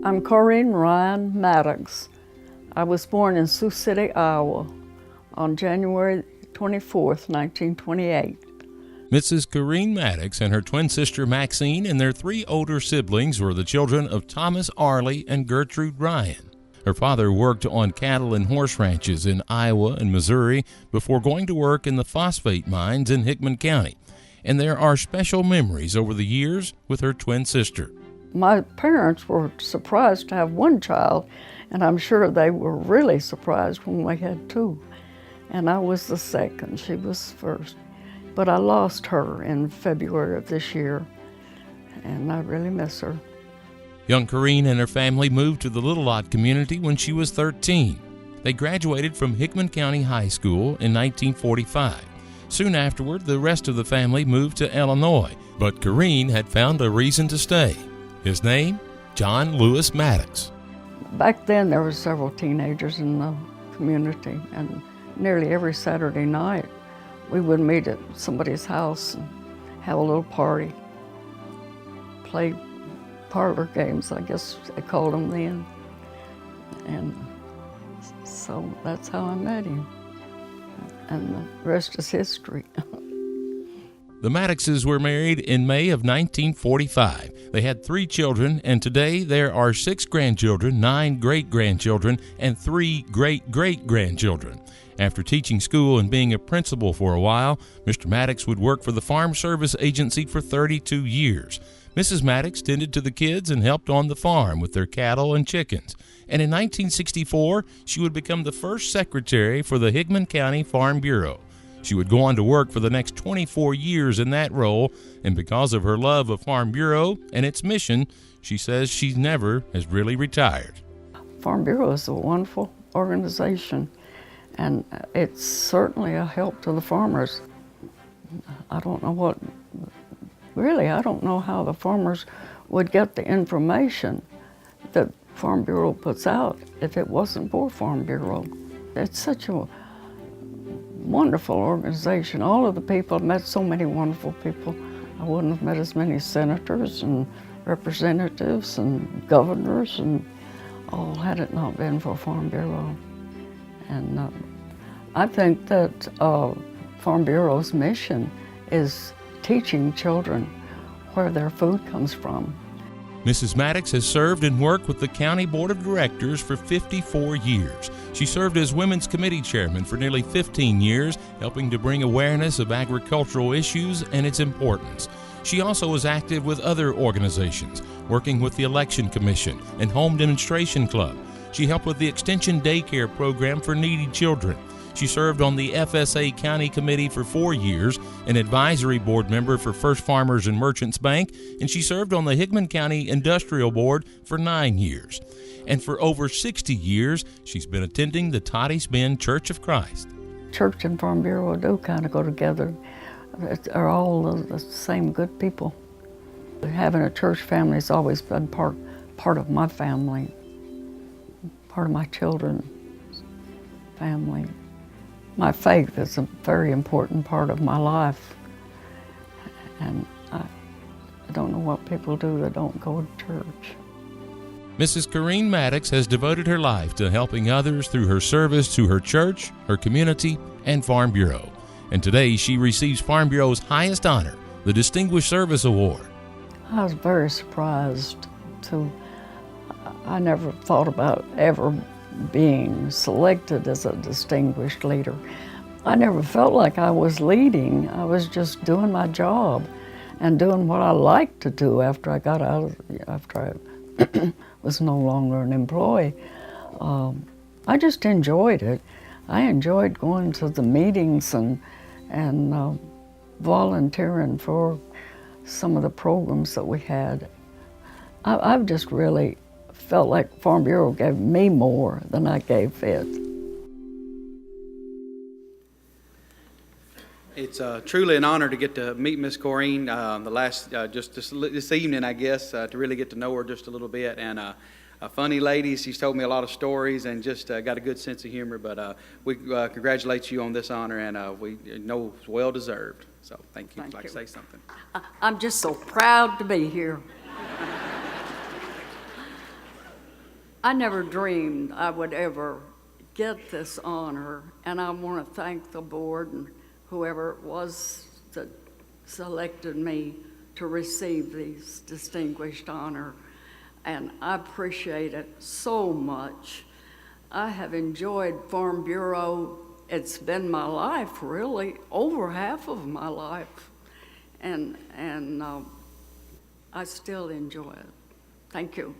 I'm Corinne Ryan Maddox. I was born in Sioux City, Iowa on January 24th, 1928. Mrs. Corinne Maddox and her twin sister Maxine and their three older siblings were the children of Thomas Arley and Gertrude Ryan. Her father worked on cattle and horse ranches in Iowa and Missouri before going to work in the phosphate mines in Hickman County. And there are special memories over the years with her twin sister. My parents were surprised to have one child, and I'm sure they were really surprised when we had two. And I was the second, she was first. But I lost her in February of this year, and I really miss her. Young Corinne and her family moved to the Little Lot community when she was 13. They graduated from Hickman County High School in 1945. Soon afterward, the rest of the family moved to Illinois, but Corinne had found a reason to stay. His name, John Lewis Maddox. Back then, there were several teenagers in the community, and nearly every Saturday night, we would meet at somebody's house and have a little party, play parlor games, I guess they called them then. And so that's how I met him. And the rest is history. The Maddoxes were married in May of 1945. They had 3 children, and today there are 6 grandchildren, 9 great-grandchildren, and 3 great-great-grandchildren. After teaching school and being a principal for a while, Mr. Maddox would work for the Farm Service Agency for 32 years. Mrs. Maddox tended to the kids and helped on the farm with their cattle and chickens. And in 1964, she would become the first secretary for the Hickman County Farm Bureau. She would go on to work for the next 24 years in that role, and because of her love of Farm Bureau and its mission, she says she never has really retired. Farm Bureau is a wonderful organization, and it's certainly a help to the farmers. I don't know how the farmers would get the information that Farm Bureau puts out if it wasn't for Farm Bureau. It's such a wonderful organization. All of the people, I've met so many wonderful people. I wouldn't have met as many senators and representatives and governors and all had it not been for Farm Bureau. And I think that Farm Bureau's mission is teaching children where their food comes from. Mrs. Maddox has served and worked with the County Board of Directors for 54 years. She served as Women's Committee Chairman for nearly 15 years, helping to bring awareness of agricultural issues and its importance. She also was active with other organizations, working with the Election Commission and Home Demonstration Club. She helped with the Extension Daycare Program for needy children. She served on the FSA County Committee for 4 years, an advisory board member for First Farmers and Merchants Bank, and she served on the Hickman County Industrial Board for 9 years. And for over 60 years, she's been attending the Toddy's Bend Church of Christ. Church and Farm Bureau do kind of go together. They're all the same good people. Having a church family has always been part of my family, part of my children's family. My faith is a very important part of my life, and I don't know what people do that don't go to church. Mrs. Corinne Maddox has devoted her life to helping others through her service to her church, her community, and Farm Bureau. And today she receives Farm Bureau's highest honor, the Distinguished Service Award. I was very surprised I never thought about ever being selected as a distinguished leader. I never felt like I was leading. I was just doing my job and doing what I liked to do after I got after I was no longer an employee. I just enjoyed it. I enjoyed going to the meetings and volunteering for some of the programs that we had. I've just really felt like Farm Bureau gave me more than I gave it. It's truly an honor to get to meet Miss Corinne just this evening, I guess, to really get to know her just a little bit. And a funny lady. She's told me a lot of stories and just got a good sense of humor. But we congratulate you on this honor, and we know it's well deserved. So thank you. If you'd like to say something. I'm just so proud to be here. I never dreamed I would ever get this honor, and I want to thank the board and whoever it was that selected me to receive this distinguished honor, and I appreciate it so much. I have enjoyed Farm Bureau. It's been my life, really, over half of my life, and I still enjoy it. Thank you.